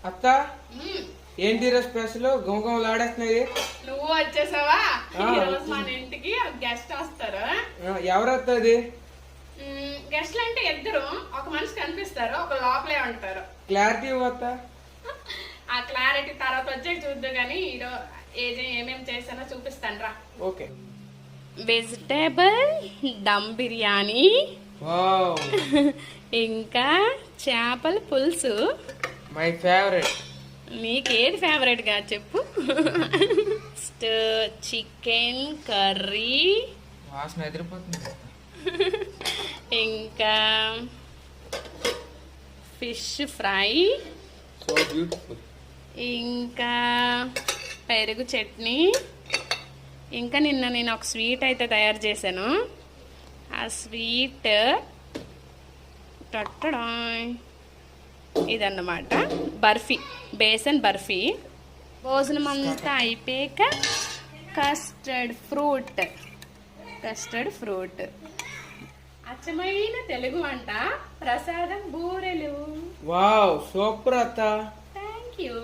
అత్త ఏంటి ఈరోజు స్పెషల్ గుమగుమలాడేస్తున్నాయి. నువ్వు వచ్చేసావా? ఈ రోజు మన ఇంటికి గెస్ట్ వస్తారు. ఎవరు వస్తుంది? గెస్ట్లు అంటే ఇద్దరు, ఒక మనిషి కనిపిస్తారు, ఒక లోపలే ఉంటారు. క్లారిటీ వస్తా. ఆ క్లారిటీ తర్వాత వచ్చే చూద్దు గానీ ఏమేం చేసానో చూపిస్తాను రా. ఓకే. వెజిటేబుల్ దమ్ బిర్యానీ, ఇంకా చేపల పులుసు. My favourite. నీకేది ఫేవరెట్ గా చెప్పు. చికెన్ కర్రీ, వాసన ఎదిరిపోతుంది. ఇంకా ఫిష్ ఫ్రై, సో బ్యూటిఫుల్. ఇంకా పెరుగు చట్నీ, ఇంకా నిన్న నేను ఒక స్వీట్ అయితే తయారు చేశాను. ఆ స్వీట్ ఇదన్నమాట బర్ఫీ, బేసన్ బర్ఫీ. భోజనం అంతా అయిపోయాక కస్టర్డ్ ఫ్రూట్. అచ్చమైన తెలుగు వంట ప్రసాదం బూరెలు. వావ్, సూపర్ అత్త. Thank you.